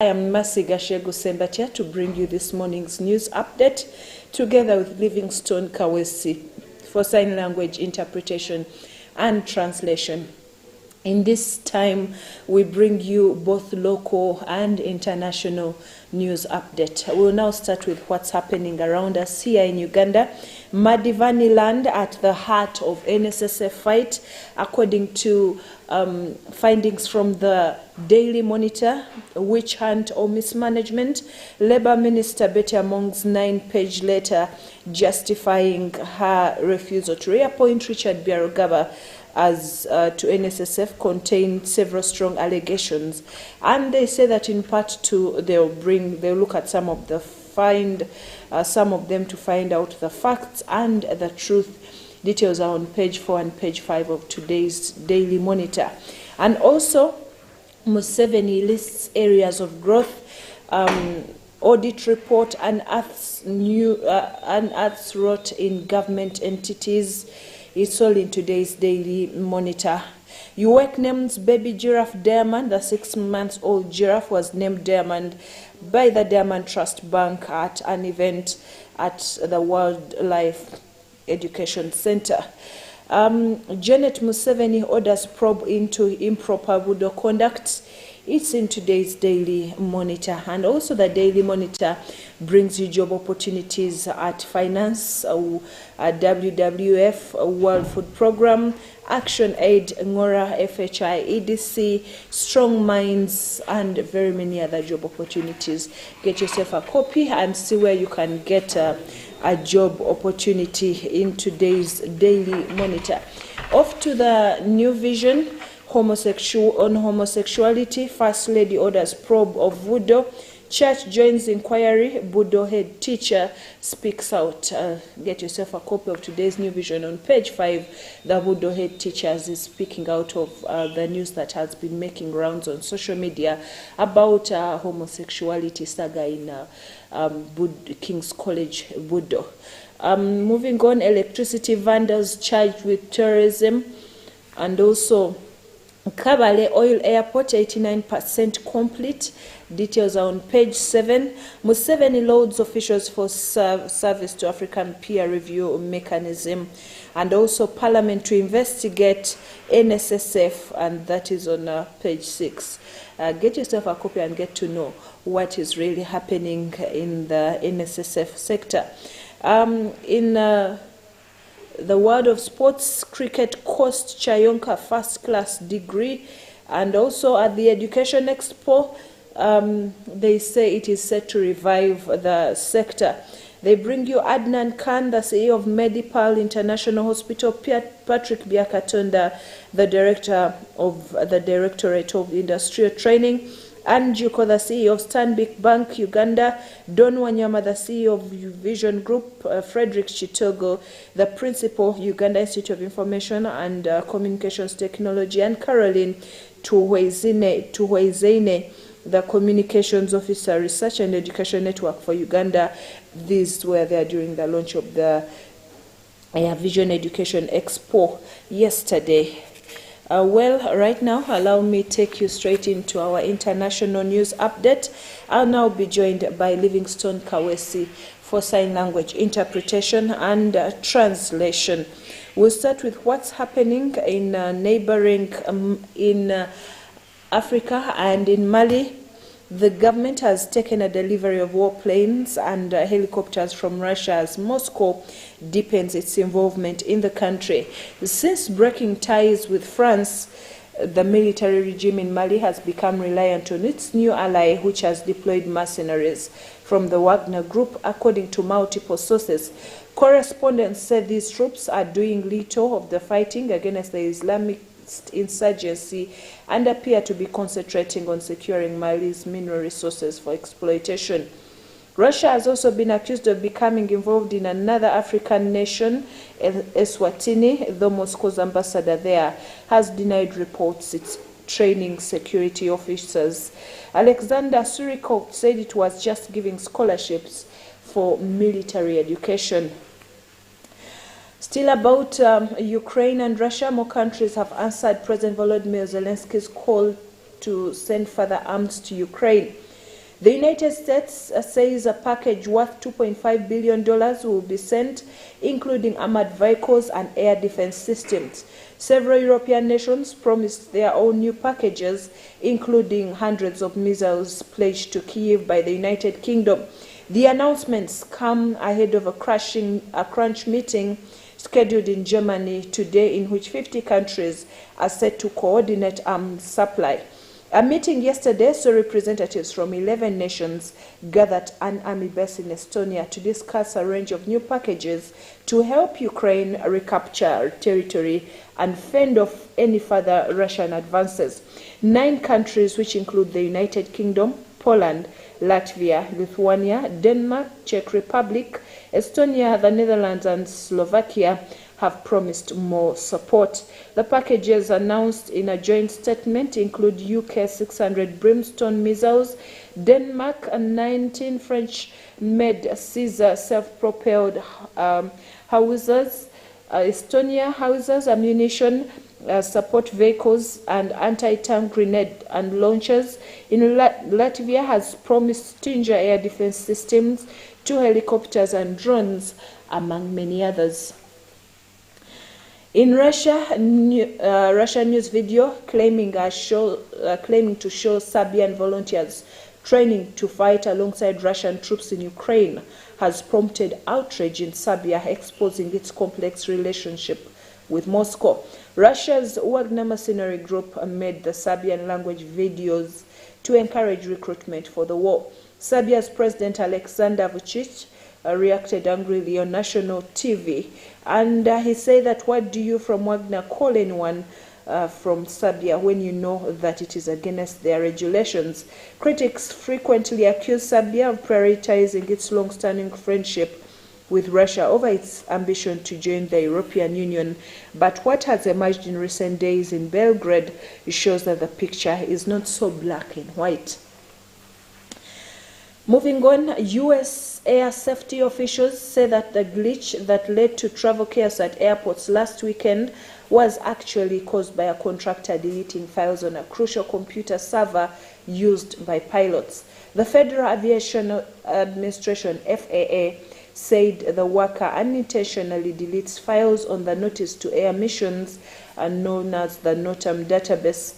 I am Mercy Gashegu Sembatia to bring you this morning's news update together with Livingstone Kawesi for sign language interpretation and translation. In this time, we bring you both local and international news update. We'll now start with what's happening around us here in Uganda. Madivani land at the heart of NSSF fight, according to findings from the Daily Monitor, witch hunt or mismanagement. Labour Minister Betty Among's 9-page letter justifying her refusal to reappoint Richard Byarugaba as to NSSF contained several strong allegations, and they say that in part two they'll look at some of them to find out the facts and the truth. Details are on page 4 and page 5 of today's Daily Monitor. And also, Museveni lists areas of growth. Audit report and unearths rot in government entities. It's all in today's Daily Monitor. UWEC names baby giraffe Diamond. The 6-month-old giraffe was named Diamond by the Diamond Trust Bank at an event at the Wildlife Education Center. Janet Museveni orders probe into improper Budo conduct. It's in today's Daily Monitor. And also the Daily Monitor brings you job opportunities at finance, WWF, World Food Program, Action Aid, Ngora, FHI, EDC, Strong Minds, and very many other job opportunities. Get yourself a copy and see where you can get a job opportunity in today's Daily Monitor. Off to the New Vision. Homosexuality, First Lady orders probe of Budo. Church joins inquiry. Budo head teacher speaks out. Get yourself a copy of today's New Vision on page 5. The Budo head teachers is speaking out of the news that has been making rounds on social media about homosexuality saga in King's College, Budo. Moving on, electricity vendors charged with terrorism, and also Kabale Oil Airport 89% complete. Details are on page 7. Museveni loads officials for service to African peer review mechanism, and also Parliament to investigate NSSF, and that is on page 6. Get yourself a copy and get to know what is really happening in the NSSF sector. In the world of sports, cricket cost Chayonka first-class degree, and also at the Education Expo, they say it is set to revive the sector. They bring you Adnan Khan, the CEO of Medipal International Hospital, Patrick Byakatonda, the director of the Directorate of Industrial Training, Anjuko, the CEO of Stanbic Bank Uganda, Don Wanyama, the CEO of Vision Group, Frederick Chitogo, the principal of Uganda Institute of Information and Communications Technology, and Caroline Tuwezine, the Communications Officer, Research and Education Network for Uganda. These were there during the launch of the Vision Education Expo yesterday. Well, right now, allow me to take you straight into our international news update. I'll now be joined by Livingstone Kawesi for sign language interpretation and translation. We'll start with what's happening in neighboring in Africa and in Mali. The government has taken a delivery of warplanes and helicopters from Russia as Moscow deepens its involvement in the country. Since breaking ties with France, the military regime in Mali has become reliant on its new ally, which has deployed mercenaries from the Wagner Group, according to multiple sources. Correspondents said these troops are doing little of the fighting against the Islamic insurgency and appear to be concentrating on securing Mali's mineral resources for exploitation. Russia has also been accused of becoming involved in another African nation, Eswatini, though Moscow's ambassador there has denied reports it's training security officers. Alexander Surikov said it was just giving scholarships for military education. Still about Ukraine and Russia, more countries have answered President Volodymyr Zelensky's call to send further arms to Ukraine. The United States says a package worth $2.5 billion will be sent, including armored vehicles and air defense systems. Several European nations promised their own new packages, including hundreds of missiles pledged to Kyiv by the United Kingdom. The announcements come ahead of a crunch meeting scheduled in Germany today, in which 50 countries are set to coordinate arms supply. A meeting yesterday saw representatives from 11 nations gathered at an army base in Estonia to discuss a range of new packages to help Ukraine recapture territory and fend off any further Russian advances. 9 countries, which include the United Kingdom, Poland, Latvia, Lithuania, Denmark, Czech Republic, Estonia, the Netherlands, and Slovakia, have promised more support. The packages announced in a joint statement include UK 600 Brimstone missiles, Denmark 19 French-made Caesar self-propelled howitzers, Estonia howitzers, ammunition, support vehicles, and anti-tank grenade and launchers. Latvia has promised Stinger air defense systems, 2 helicopters and drones, among many others. In Russia, Russia news video claiming to show Serbian volunteers training to fight alongside Russian troops in Ukraine has prompted outrage in Serbia, exposing its complex relationship with Moscow. Russia's Wagner mercenary group made the Serbian language videos to encourage recruitment for the war. Serbia's President Aleksandar Vučić reacted angrily on national TV, and he said that, "What do you from Wagner call anyone from Serbia when you know that it is against their regulations?" Critics frequently accuse Serbia of prioritizing its long-standing friendship with Russia over its ambition to join the European Union. But what has emerged in recent days in Belgrade shows that the picture is not so black and white. Moving on, U.S. air safety officials say that the glitch that led to travel chaos at airports last weekend was actually caused by a contractor deleting files on a crucial computer server used by pilots. The Federal Aviation Administration, FAA, said the worker unintentionally deletes files on the notice to air missions, known as the NOTAM database.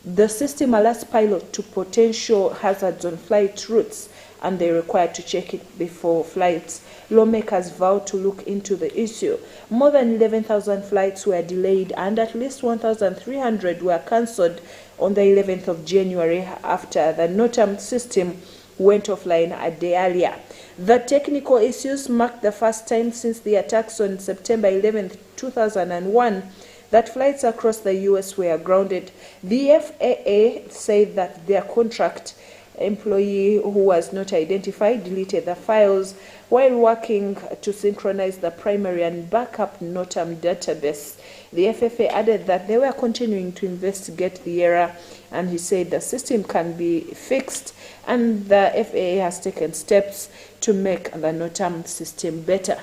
The system alerts pilots to potential hazards on flight routes, and they're required to check it before flights. Lawmakers vowed to look into the issue. More than 11,000 flights were delayed, and at least 1,300 were cancelled on the 11th of January after the NOTAM system went offline a day earlier. The technical issues marked the first time since the attacks on September 11, 2001, that flights across the U.S. were grounded. The FAA said that their contract employee, who was not identified, deleted the files while working to synchronize the primary and backup NOTAM database. The FAA added that they were continuing to investigate the error, and he said the system can be fixed, and the FAA has taken steps to make the NOTAM system better.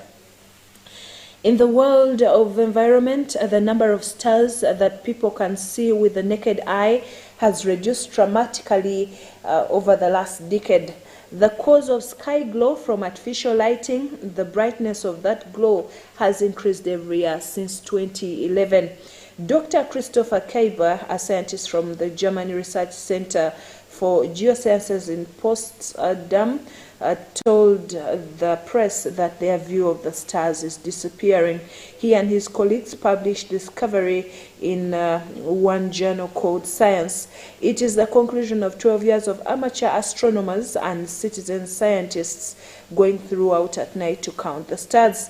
In the world of environment, the number of stars that people can see with the naked eye has reduced dramatically over the last decade. The cause of sky glow from artificial lighting, the brightness of that glow has increased every year since 2011. Dr. Christopher Kaiber, a scientist from the German Research Center for Geosciences in Potsdam, told the press that their view of the stars is disappearing. He and his colleagues published discovery in one journal called Science. It is the conclusion of 12 years of amateur astronomers and citizen scientists going throughout at night to count the stars.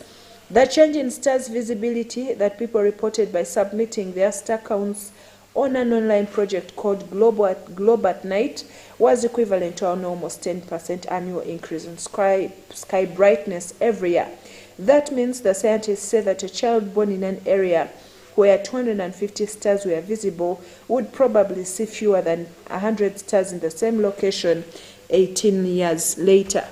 The change in stars visibility that people reported by submitting their star counts on an online project called Globe at Night was equivalent to an almost 10% annual increase in sky brightness every year. That means the scientists say that a child born in an area where 250 stars were visible would probably see fewer than 100 stars in the same location 18 years later.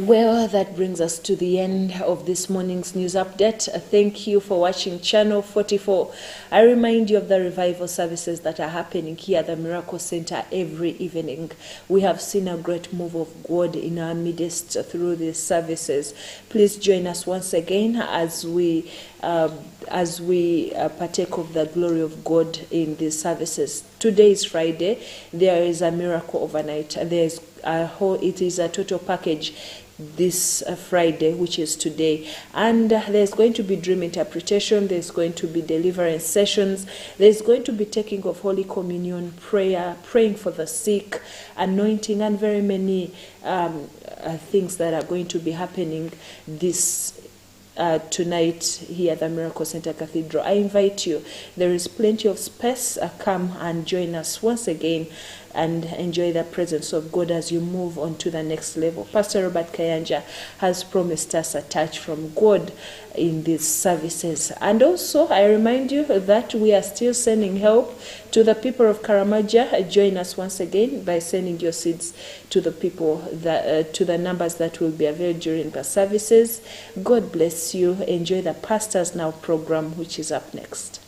Well, that brings us to the end of this morning's news update. Thank you for watching Channel 44. I remind you of the revival services that are happening here at the Miracle Center every evening. We have seen a great move of God in our midst through these services. Please join us once again as we partake of the glory of God in these services. Today is Friday. There is a miracle overnight. It is a total package this Friday, which is today, and there's going to be dream interpretation, there's going to be deliverance sessions, there's going to be taking of Holy Communion, prayer, praying for the sick, anointing, and very many things that are going to be happening this tonight here at the Miracle Center Cathedral. I invite you. There is plenty of space. Come and join us once again and enjoy the presence of God as you move on to the next level. Pastor Robert Kayanja has promised us a touch from God in these services. And also, I remind you that we are still sending help to the people of Karamaja. Join us once again by sending your seeds to the people, to the numbers that will be available during the services. God bless you. Enjoy the Pastors Now program, which is up next.